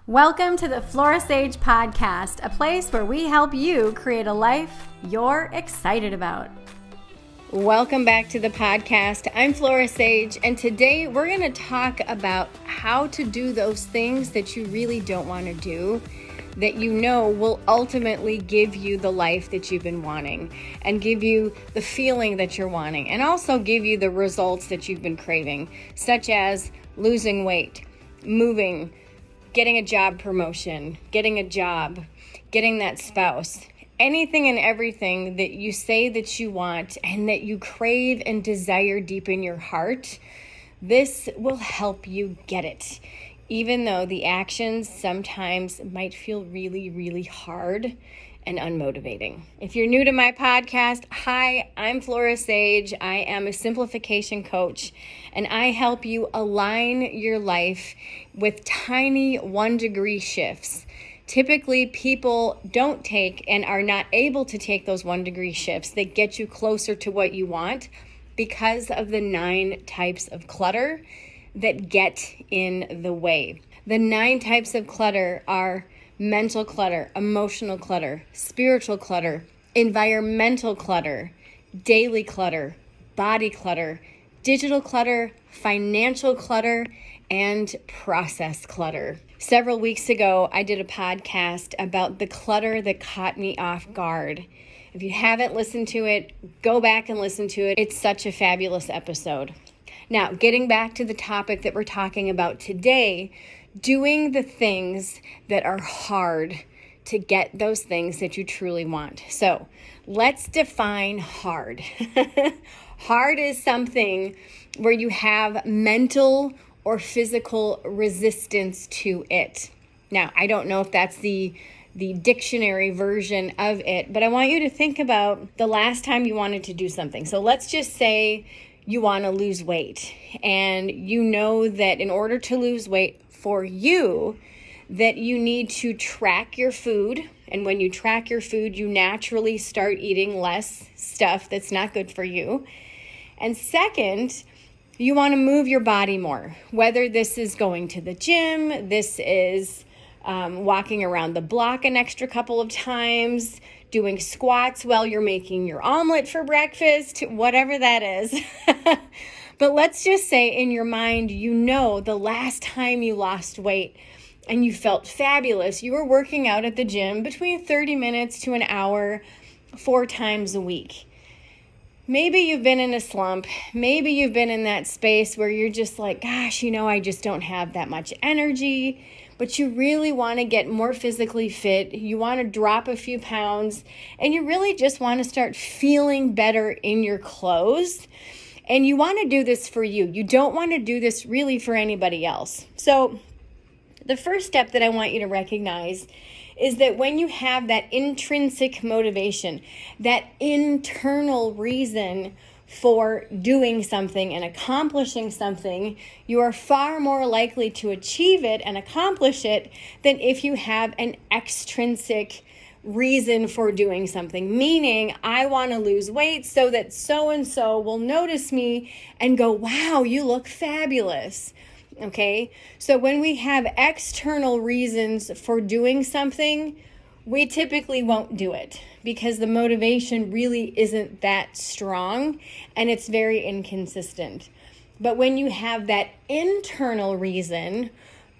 Welcome to the Flora podcast, a place where we help you create a life you're excited about. Welcome back to the podcast. I'm Flora, and today we're going to talk about how to do those things that you really don't want to do, that you know will ultimately give you the life that you've been wanting and give you the feeling that you're wanting and also give you the results that you've been craving, such as losing weight, moving, getting a job promotion, getting a job, getting that spouse, anything and everything that you say that you want and that you crave and desire deep in your heart. This will help you get it, even though the actions sometimes might feel really, really hard and unmotivating. If you're new to my podcast, hi, I'm Flora Sage. I am a simplification coach, and I help you align your life with tiny 1-degree shifts. Typically, people don't take and are not able to take those 1-degree shifts that get you closer to what you want because of the 9 types of clutter that get in the way. The 9 types of clutter are mental clutter, emotional clutter, spiritual clutter, environmental clutter, daily clutter, body clutter, digital clutter, financial clutter, and process clutter. Several weeks ago, I did a podcast about the clutter that caught me off guard. If you haven't listened to it, go back and listen to it. It's such a fabulous episode. Now, getting back to the topic that we're talking about today, doing the things that are hard to get those things that you truly want. So let's define hard. Hard is something where you have mental or physical resistance to it. Now, I don't know if that's the dictionary version of it, but I want you to think about the last time you wanted to do something. So let's just say you want to lose weight, and you know that in order to lose weight for you, that you need to track your food. And when you track your food, you naturally start eating less stuff that's not good for you. And second, you want to move your body more, whether this is going to the gym, this is walking around the block an extra couple of times, doing squats while you're making your omelet for breakfast, whatever that is. But let's just say in your mind, you know the last time you lost weight and you felt fabulous, you were working out at the gym between 30 minutes to an hour, 4 times a week. Maybe you've been in a slump. Maybe you've been in that space where you're just like, gosh, I just don't have that much energy. But you really want to get more physically fit. You want to drop a few pounds. And you really just want to start feeling better in your clothes. And you want to do this for you. You don't want to do this really for anybody else. So the first step that I want you to recognize is that when you have that intrinsic motivation, that internal reason for doing something and accomplishing something, you are far more likely to achieve it and accomplish it than if you have an extrinsic reason for doing something. Meaning, I want to lose weight so that so-and-so will notice me and go, wow, you look fabulous. Okay, so when we have external reasons for doing something, we typically won't do it because the motivation really isn't that strong and it's very inconsistent. But when you have that internal reason,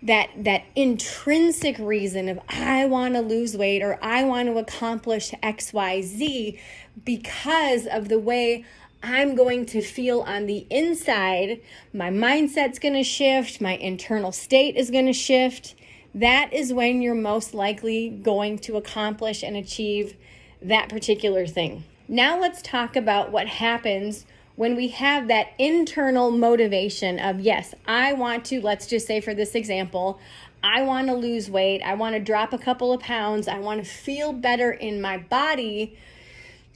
that intrinsic reason of I want to lose weight or I want to accomplish XYZ because of the way I'm going to feel on the inside, my mindset's going to shift, my internal state is going to shift. That is when you're most likely going to accomplish and achieve that particular thing. Now let's talk about what happens when we have that internal motivation of, yes, I want to, let's just say for this example, I want to lose weight, I want to drop a couple of pounds, I want to feel better in my body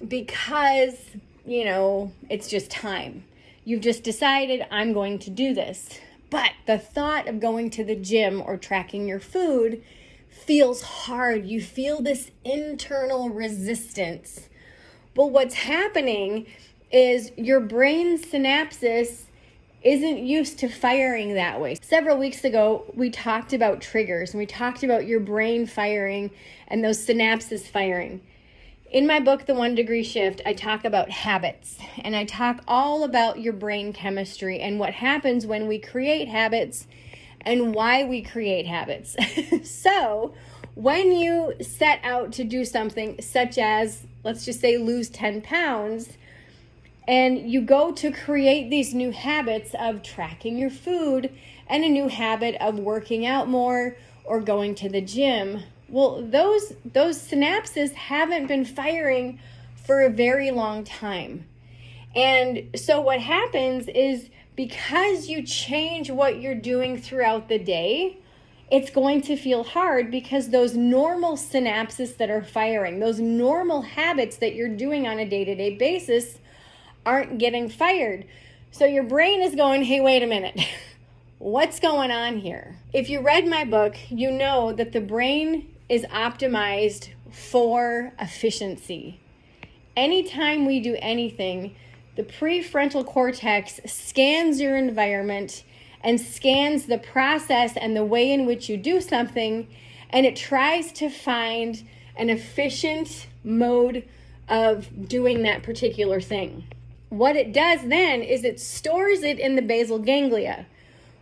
because it's just time. You've just decided I'm going to do this. But the thought of going to the gym or tracking your food feels hard. You feel this internal resistance. Well, what's happening is your brain synapses isn't used to firing that way. Several weeks ago, we talked about triggers and we talked about your brain firing and those synapses firing. In my book, The 1 Degree Shift, I talk about habits and I talk all about your brain chemistry and what happens when we create habits and why we create habits. So when you set out to do something such as, let's just say, lose 10 pounds, and you go to create these new habits of tracking your food and a new habit of working out more or going to the gym, well, those synapses haven't been firing for a very long time. And so what happens is, because you change what you're doing throughout the day, it's going to feel hard because those normal synapses that are firing, those normal habits that you're doing on a day-to-day basis aren't getting fired. So your brain is going, hey, wait a minute. What's going on here? If you read my book, you know that the brain is optimized for efficiency. Anytime we do anything, the prefrontal cortex scans your environment and scans the process and the way in which you do something, and it tries to find an efficient mode of doing that particular thing. What it does then is it stores it in the basal ganglia.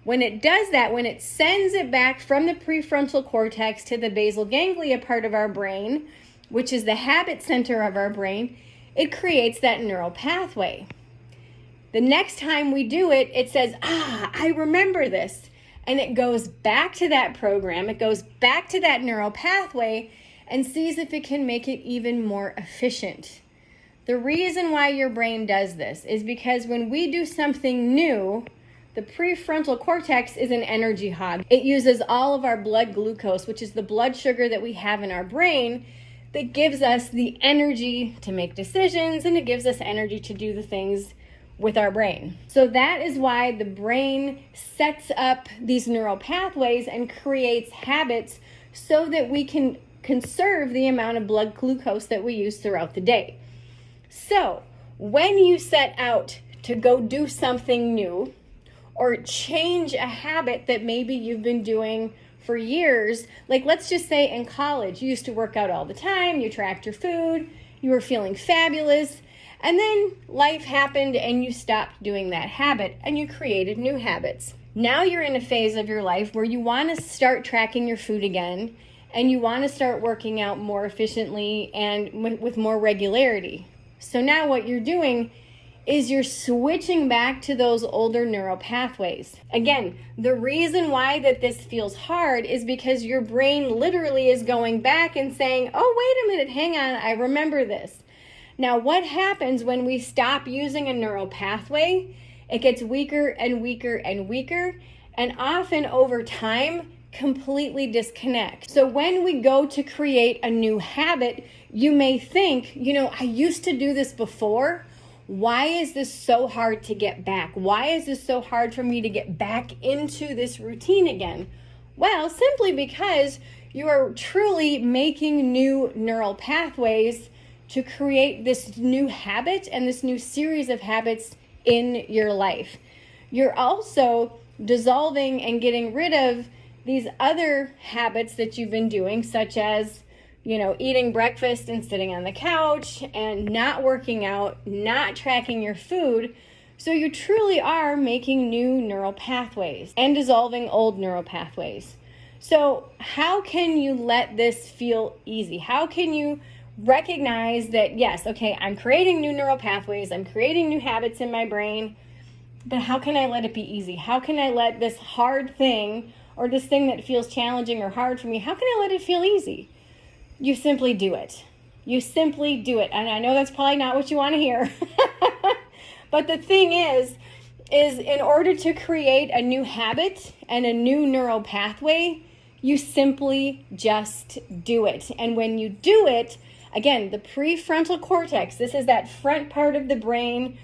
When it does that, when it sends it back from the prefrontal cortex to the basal ganglia part of our brain, which is the habit center of our brain, it creates that neural pathway. The next time we do it, it says, I remember this. And it goes back to that program, it goes back to that neural pathway and sees if it can make it even more efficient. The reason why your brain does this is because when we do something new, the prefrontal cortex is an energy hog. It uses all of our blood glucose, which is the blood sugar that we have in our brain, that gives us the energy to make decisions, and it gives us energy to do the things with our brain. So that is why the brain sets up these neural pathways and creates habits so that we can conserve the amount of blood glucose that we use throughout the day. So when you set out to go do something new or change a habit that maybe you've been doing for years, like let's just say in college, you used to work out all the time, you tracked your food, you were feeling fabulous, and then life happened and you stopped doing that habit and you created new habits. Now you're in a phase of your life where you want to start tracking your food again and you want to start working out more efficiently and with more regularity. So now what you're doing is you're switching back to those older neural pathways. Again, the reason why that this feels hard is because your brain literally is going back and saying, oh, wait a minute, hang on, I remember this. Now, what happens when we stop using a neural pathway? It gets weaker and weaker and weaker, and often over time, completely disconnect. So when we go to create a new habit, you may think, I used to do this before. Why is this so hard to get back? Why is this so hard for me to get back into this routine again? Well, simply because you are truly making new neural pathways to create this new habit and this new series of habits in your life. You're also dissolving and getting rid of these other habits that you've been doing, such as eating breakfast and sitting on the couch and not working out, not tracking your food. So you truly are making new neural pathways and dissolving old neural pathways. So how can you let this feel easy? How can you recognize that, yes, okay, I'm creating new neural pathways, I'm creating new habits in my brain, but how can I let it be easy? How can I let this hard thing or this thing that feels challenging or hard for me, how can I let it feel easy? You simply do it. You simply do it. And I know that's probably not what you want to hear. But the thing is in order to create a new habit and a new neural pathway, you simply just do it. And when you do it, again, the prefrontal cortex, this is that front part of the brain,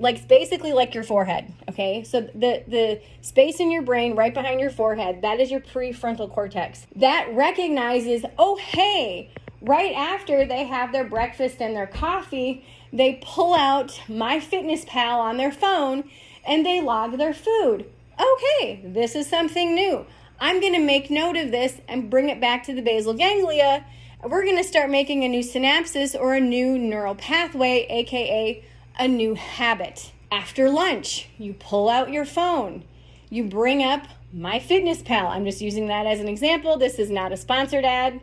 like basically like your forehead, okay? So the space in your brain right behind your forehead, that is your prefrontal cortex. That recognizes, oh, hey, right after they have their breakfast and their coffee, they pull out MyFitnessPal on their phone and they log their food. Okay, this is something new. I'm going to make note of this and bring it back to the basal ganglia. And we're going to start making a new synapsis or a new neural pathway, aka a new habit. After lunch, you pull out your phone. You bring up MyFitnessPal. I'm just using that as an example. This is not a sponsored ad.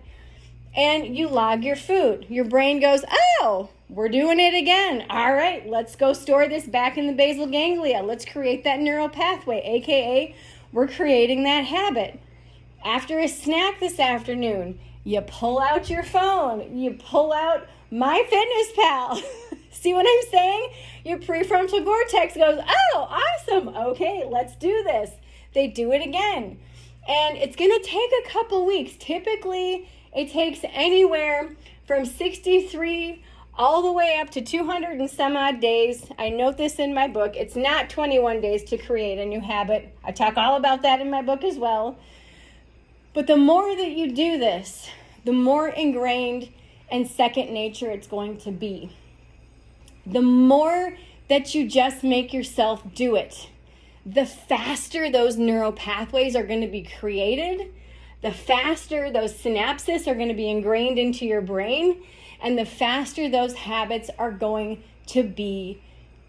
And you log your food. Your brain goes, oh, we're doing it again. All right, let's go store this back in the basal ganglia. Let's create that neural pathway, aka we're creating that habit. After a snack this afternoon, you pull out your phone. You pull out MyFitnessPal. See what I'm saying? Your prefrontal cortex goes, oh, awesome. Okay, let's do this. They do it again. And it's going to take a couple weeks. Typically, it takes anywhere from 63 all the way up to 200 and some odd days. I note this in my book. It's not 21 days to create a new habit. I talk all about that in my book as well. But the more that you do this, the more ingrained and second nature it's going to be. The more that you just make yourself do it, the faster those neural pathways are going to be created, the faster those synapses are going to be ingrained into your brain, and the faster those habits are going to be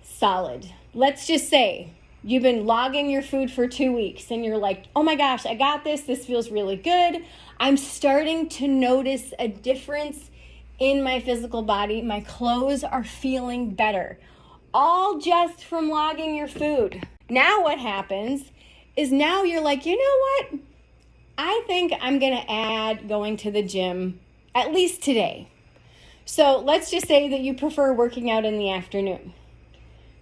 solid. Let's just say you've been logging your food for 2 weeks and you're like, oh my gosh, I got this. This feels really good. I'm starting to notice a difference in my physical body. My clothes are feeling better. All just from logging your food. Now what happens is now you're like, you know what? I think I'm going to add going to the gym at least today. So let's just say that you prefer working out in the afternoon.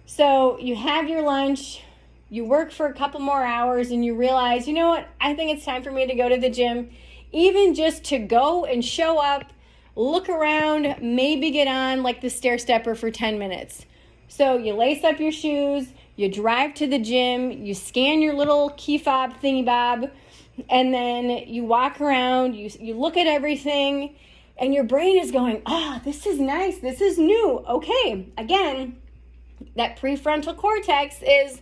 So you have your lunch, you work for a couple more hours, and you realize, you know what? I think it's time for me to go to the gym, even just to go and show up, look around, maybe get on like the stair stepper for 10 minutes. So you lace up your shoes, you drive to the gym, you scan your little key fob thingy bob, and then you walk around, you look at everything, and your brain is going, this is nice, this is new. Okay, again, that prefrontal cortex is,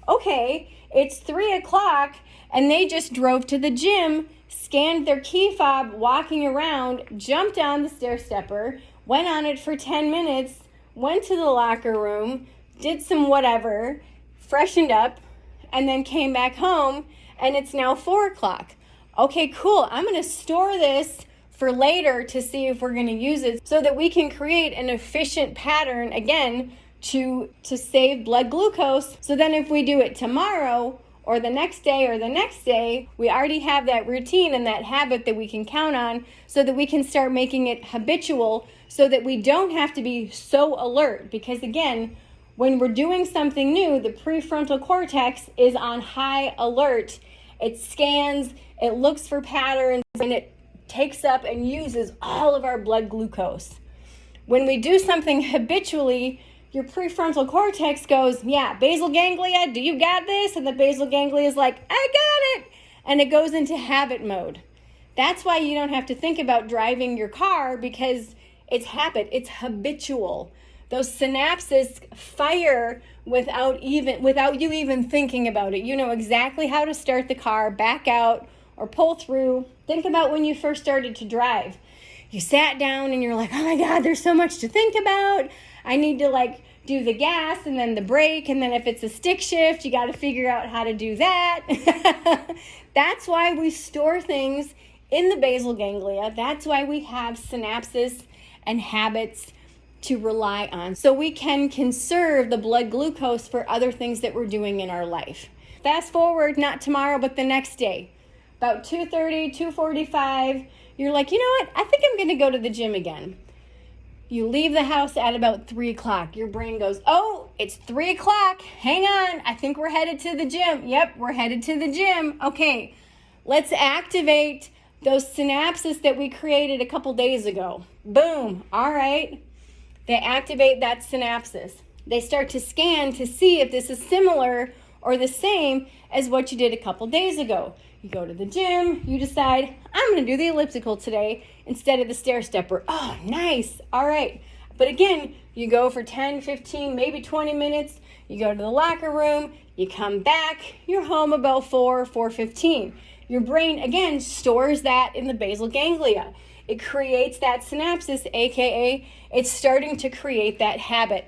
okay, it's 3 o'clock, and they just drove to the gym, scanned their key fob, walking around, jumped on the stair stepper, went on it for 10 minutes, went to the locker room, did some whatever, freshened up, and then came back home, and it's now 4 o'clock. Okay, cool. I'm going to store this for later to see if we're going to use it so that we can create an efficient pattern, again, to save blood glucose. So then if we do it tomorrow or the next day, we already have that routine and that habit that we can count on so that we can start making it habitual so that we don't have to be so alert. Because again, when we're doing something new, the prefrontal cortex is on high alert. It scans, it looks for patterns, and it takes up and uses all of our blood glucose. When we do something habitually, your prefrontal cortex goes, yeah, basal ganglia, do you got this? And the basal ganglia is like, I got it. And it goes into habit mode. That's why you don't have to think about driving your car, because it's habit, it's habitual. Those synapses fire without you even thinking about it. You know exactly how to start the car, back out, or pull through. Think about when you first started to drive. You sat down and you're like, oh my God, there's so much to think about. I need to do the gas and then the brake, and then if it's a stick shift, you got to figure out how to do that. That's why we store things in the basal ganglia. That's why we have synapses and habits to rely on, so we can conserve the blood glucose for other things that we're doing in our life. Fast forward, not tomorrow, but the next day, about 2:30, 2:45, you're like, you know what? I think I'm going to go to the gym again. You leave the house at about 3 o'clock. Your brain goes, oh, it's 3 o'clock. Hang on. I think we're headed to the gym. Yep, we're headed to the gym. Okay, let's activate those synapses that we created a couple days ago. Boom. All right. They activate that synapses. They start to scan to see if this is similar or the same as what you did a couple days ago. You go to the gym, you decide, I'm going to do the elliptical today instead of the stair stepper. Oh, nice. All right. But again, you go for 10, 15, maybe 20 minutes. You go to the locker room, you come back, you're home about 4:15. Your brain, again, stores that in the basal ganglia. It creates that synapses, aka it's starting to create that habit.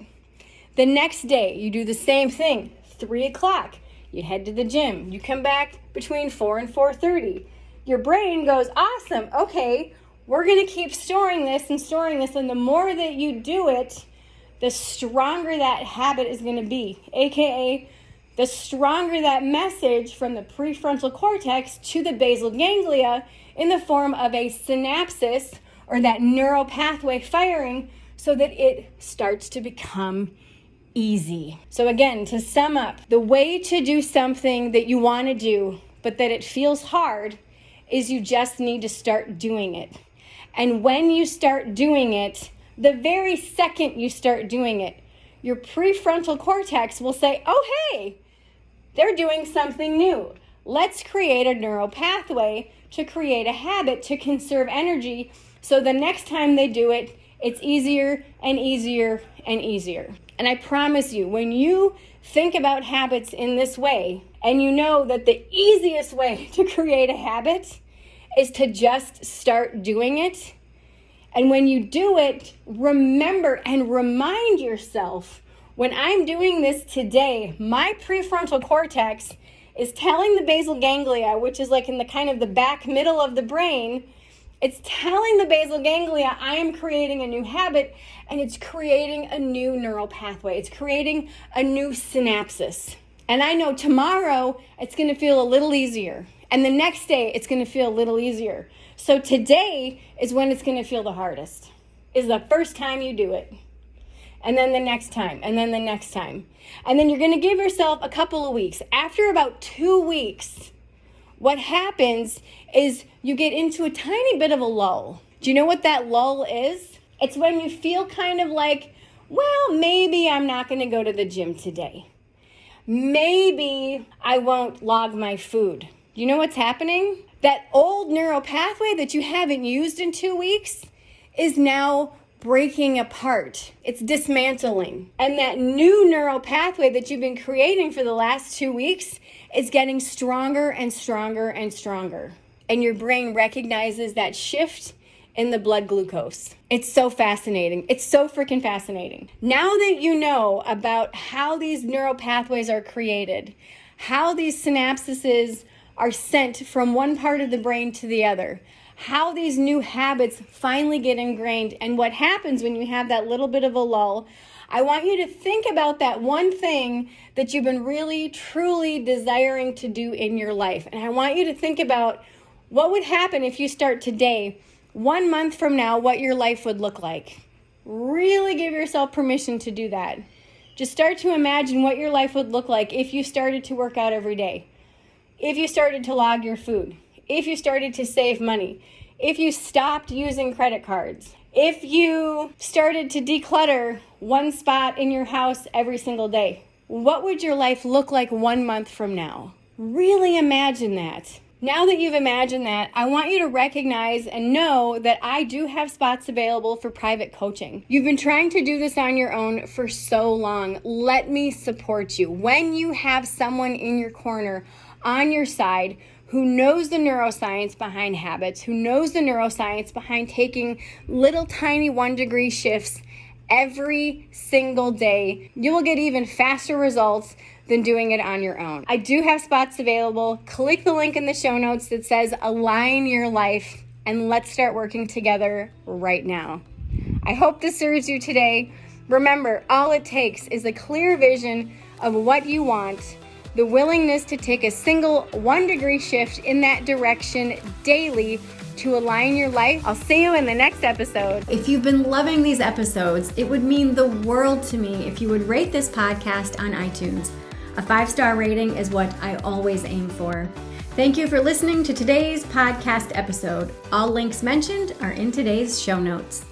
The next day, you do the same thing, 3 o'clock. You head to the gym. You come back between 4 and 4:30. Your brain goes, awesome, okay, we're going to keep storing this, and the more that you do it, the stronger that habit is going to be, aka the stronger that message from the prefrontal cortex to the basal ganglia in the form of a synapsis or that neural pathway firing, so that it starts to become easy. So again, to sum up, the way to do something that you want to do, but that it feels hard, is you just need to start doing it. And when you start doing it, the very second you start doing it, your prefrontal cortex will say, oh, hey, they're doing something new. Let's create a neural pathway to create a habit to conserve energy, so the next time they do it, it's easier and easier and easier. And I promise you, when you think about habits in this way, and you know that the easiest way to create a habit is to just start doing it, and when you do it, remember and remind yourself, when I'm doing this today, my prefrontal cortex is telling the basal ganglia, which is like in the kind of the back middle of the brain, it's telling the basal ganglia I am creating a new habit, and it's creating a new neural pathway. It's creating a new synapsis. And I know tomorrow it's going to feel a little easier. And the next day it's going to feel a little easier. So today is when it's going to feel the hardest, is the first time you do it. And then the next time, and then the next time. And then you're going to give yourself a couple of weeks. After about 2 weeks, what happens is you get into a tiny bit of a lull. Do you know what that lull is? It's when you feel kind of like, well, maybe I'm not going to go to the gym today. Maybe I won't log my food. You know what's happening? That old neural pathway that you haven't used in 2 weeks is now breaking apart. It's dismantling. And that new neural pathway that you've been creating for the last 2 weeks is getting stronger and stronger and stronger. And your brain recognizes that shift in the blood glucose. It's so fascinating. It's so freaking fascinating. Now that you know about how these neural pathways are created, how these synapses are sent from one part of the brain to the other, how these new habits finally get ingrained, and what happens when you have that little bit of a lull, I want you to think about that one thing that you've been really, truly desiring to do in your life. And I want you to think about what would happen if you start today, 1 month from now, what your life would look like. Really give yourself permission to do that. Just start to imagine what your life would look like if you started to work out every day, if you started to log your food, if you started to save money, if you stopped using credit cards, if you started to declutter one spot in your house every single day. What would your life look like 1 month from now? Really imagine that. Now that you've imagined that, I want you to recognize and know that I do have spots available for private coaching. You've been trying to do this on your own for so long. Let me support you. When you have someone in your corner, on your side, who knows the neuroscience behind habits, who knows the neuroscience behind taking little tiny 1-degree shifts every single day, you will get even faster results than doing it on your own. I do have spots available. Click the link in the show notes that says Align Your Life, and let's start working together right now. I hope this serves you today. Remember, all it takes is a clear vision of what you want, the willingness to take a single 1-degree shift in that direction daily to align your life. I'll see you in the next episode. If you've been loving these episodes, it would mean the world to me if you would rate this podcast on iTunes. A 5-star rating is what I always aim for. Thank you for listening to today's podcast episode. All links mentioned are in today's show notes.